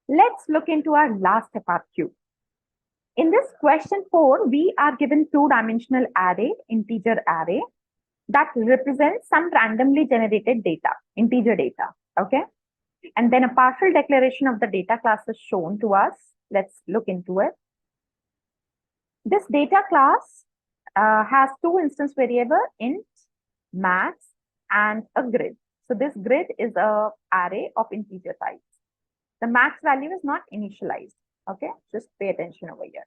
Let's look into our last FRQ. In this question 4, we are given two-dimensional array, integer array, that represents some randomly generated data, integer data, okay? And then a partial declaration of the data class is shown to us. Let's look into it. This data class has two instance variable, int, max, and a grid. So this grid is a array of integer types. The max value is not initialized, okay? Just pay attention over here.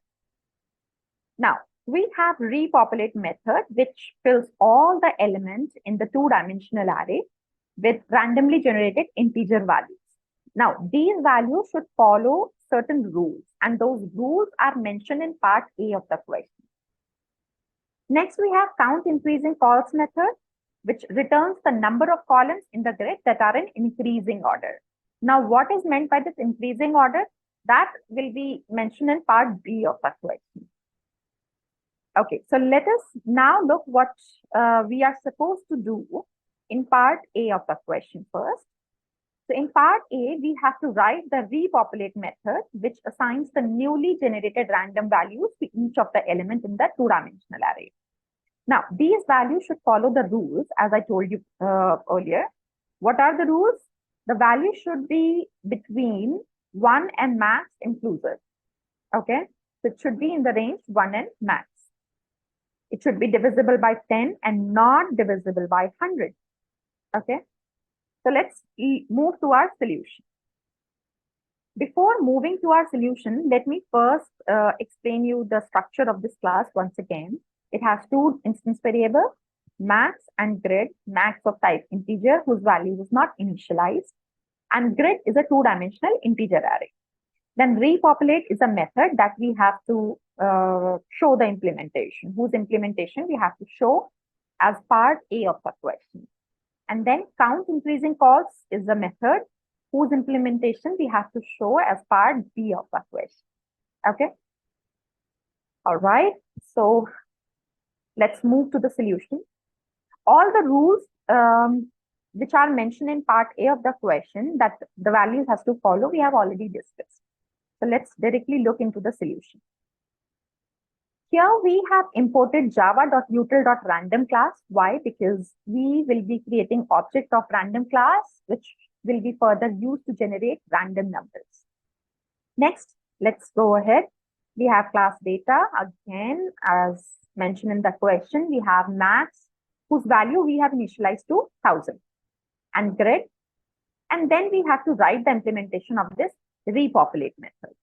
Now, we have repopulate method, which fills all the elements in the two-dimensional array with randomly generated integer values. Now, these values should follow certain rules, and those rules are mentioned in part A of the question. Next, we have count increasing calls method, which returns the number of columns in the grid that are in increasing order. Now, what is meant by this increasing order? That will be mentioned in part B of the question. Okay, so let us now look what we are supposed to do in part A of the question first. So in part A, we have to write the repopulate method, which assigns the newly generated random values to each of the elements in the two-dimensional array. Now, these values should follow the rules, as I told you earlier. What are the rules? The value should be between 1 and max inclusive. Okay, so it should be in the range 1 and max. It should be divisible by 10 and not divisible by 100. Okay, so let's move to our solution. Before moving to our solution, let me first explain you the structure of this class once again. It has two instance variables, max and grid. Max of type integer whose value is not initialized, and grid is a two-dimensional integer array. Then repopulate is a method that we have to show the implementation, whose implementation we have to show as part A of the question. And then count increasing calls is a method whose implementation we have to show as part B of the question. Okay. All right. So let's move to the solution. All the rules which are mentioned in part A of the question that the values has to follow, we have already discussed. So let's directly look into the solution. Here we have imported java.util.random class. Why? Because we will be creating object of random class, which will be further used to generate random numbers. Next, let's go ahead. We have class data. Again, as mentioned in the question, we have max, whose value we have initialized to 1000, and grid. And then we have to write the implementation of this repopulate method.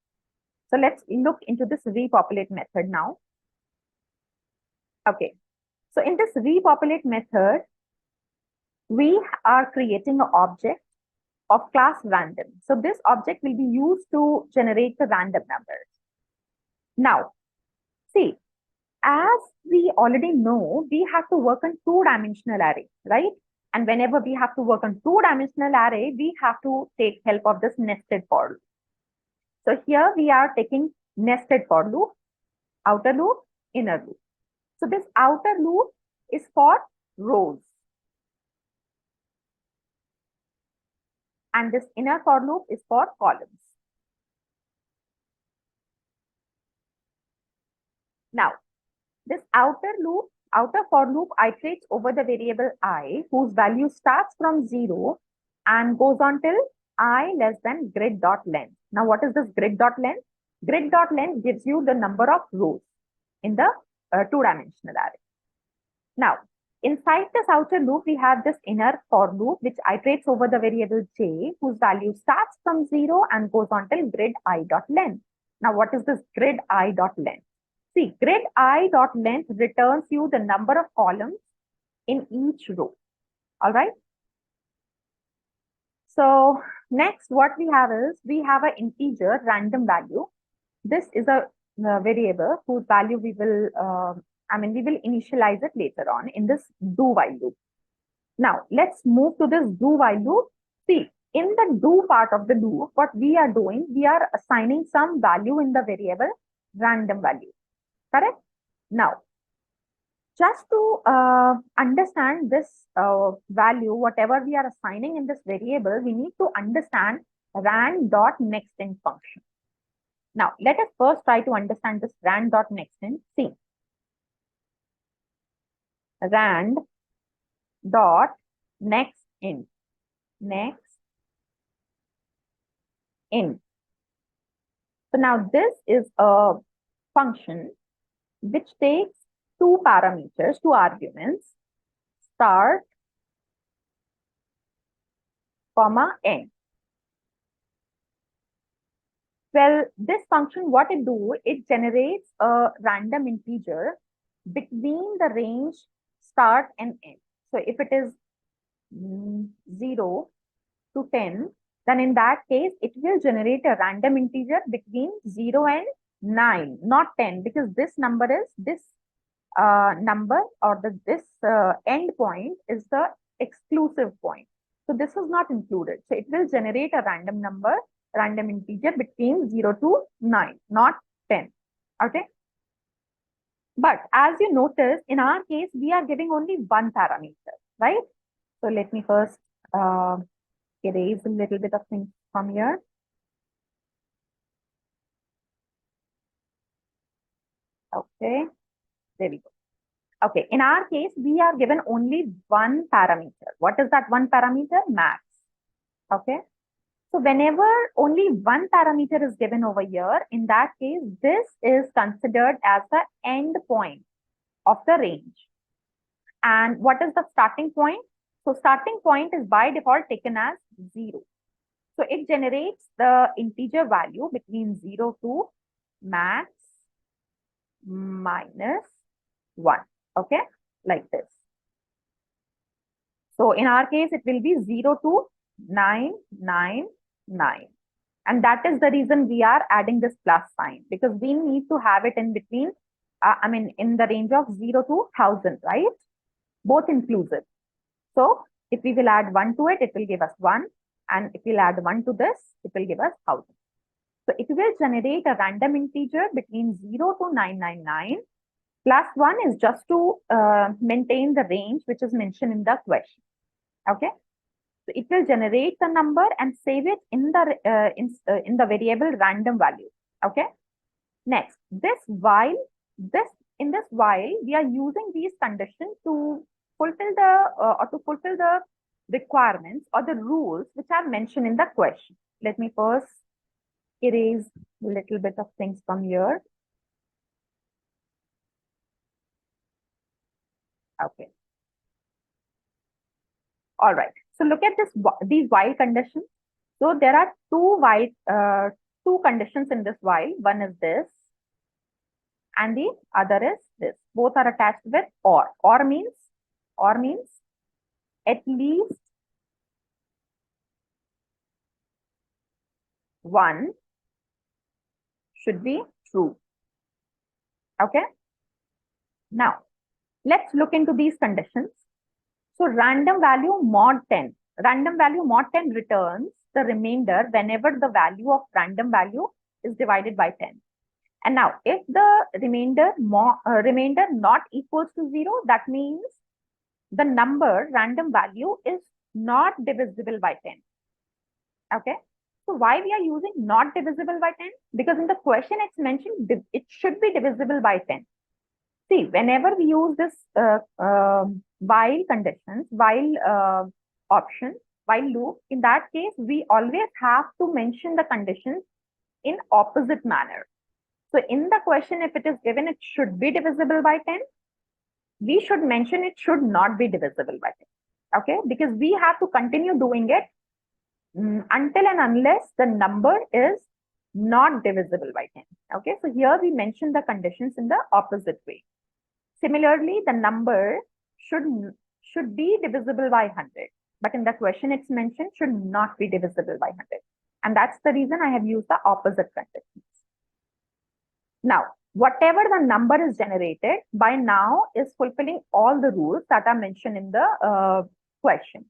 So let's look into this repopulate method now. Okay, so in this repopulate method, we are creating an object of class random. So this object will be used to generate the random numbers. Now, see, as we already know, we have to work on two-dimensional array, right? And whenever we have to work on two-dimensional array, we have to take help of this nested for loop. So here we are taking nested for loop, outer loop, inner loop. So this outer loop is for rows. And this inner for loop is for columns. Now, this outer for loop iterates over the variable I, whose value starts from 0 and goes on till I less than grid.length. Now, what is this grid.length? Grid.length gives you the number of rows in the two-dimensional array. Now, inside this outer loop, we have this inner for loop, which iterates over the variable j, whose value starts from 0 and goes on till grid I.length. Now, what is this grid I.length? See, grid I.length returns you the number of columns in each row. All right. So next, what we have is we have an integer random value. This is a variable whose value we will, we will initialize it later on in this do while loop. Now, let's move to this do while loop. See, in the do part of the loop, what we are doing, we are assigning some value in the variable random value. Correct? Now, just to understand this value, whatever we are assigning in this variable, we need to understand rand.nextInt function. Now, let us first try to understand this rand.nextInt. See, rand.nextInt, nextInt. So now this is a function which takes two parameters, two arguments, start, comma, end. Well, this function, what it do, it generates a random integer between the range start and end. So if it is 0 to 10, then in that case, it will generate a random integer between 0 and 9, not 10, because this number is this number, or this end point is the exclusive point. So this is not included. So it will generate a random number, random integer between 0 to 9, not 10. Okay. But as you notice, in our case, we are giving only one parameter, right? So let me first erase a little bit of things from here. Okay, there we go. Okay, in our case, we are given only one parameter. What is that one parameter? Max. Okay. So whenever only one parameter is given over here, in that case, this is considered as the end point of the range. And what is the starting point? So starting point is by default taken as 0. So it generates the integer value between 0 to max minus 1. Okay, like this. So in our case, it will be 0 to 999. And that is the reason we are adding this plus sign, because we need to have it in between, in the range of 0 to 1000, right? Both inclusive. So if we will add 1 to it, it will give us 1. And if we'll add 1 to this, it will give us 1000. So it will generate a random integer between 0 to 999. Plus 1 is just to maintain the range which is mentioned in the question. Okay. So it will generate the number and save it in the variable random value. Okay. Next, in this while, we are using these conditions to fulfill the requirements or the rules which are mentioned in the question. Let me first erase a little bit of things from here. Okay. All right. So look at these while conditions. So there are two conditions in this while. One is this, and the other is this. Both are attached with or. Or means at least one should be true. Okay. Now let's look into these conditions. So random value mod 10. Random value mod 10 returns the remainder whenever the value of random value is divided by 10. And now if the remainder not equals to 0, that means the number random value is not divisible by 10. Okay. So why we are using not divisible by 10? Because in the question it's mentioned it should be divisible by 10. See, whenever we use this while conditions, while option, while loop, in that case, we always have to mention the conditions in opposite manner. So in the question, if it is given, it should be divisible by 10. We should mention it should not be divisible by 10. Okay, because we have to continue doing it until and unless the number is not divisible by 10. Okay, so here we mention the conditions in the opposite way. Similarly, the number should be divisible by 100. But in the question, it's mentioned should not be divisible by 100. And that's the reason I have used the opposite conditions. Now, whatever the number is generated by now is fulfilling all the rules that are mentioned in the question.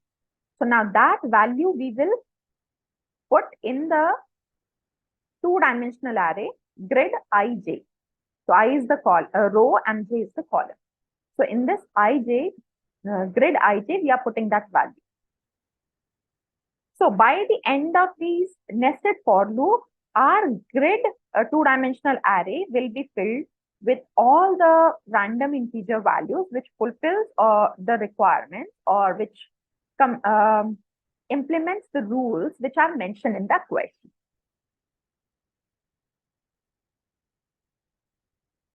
So now that value we will put in the two-dimensional array grid ij. So I is the row and j is the column. So in this grid ij, we are putting that value. So by the end of these nested for loop, our grid two-dimensional array will be filled with all the random integer values which fulfills the requirements or which implements the rules which are mentioned in the question.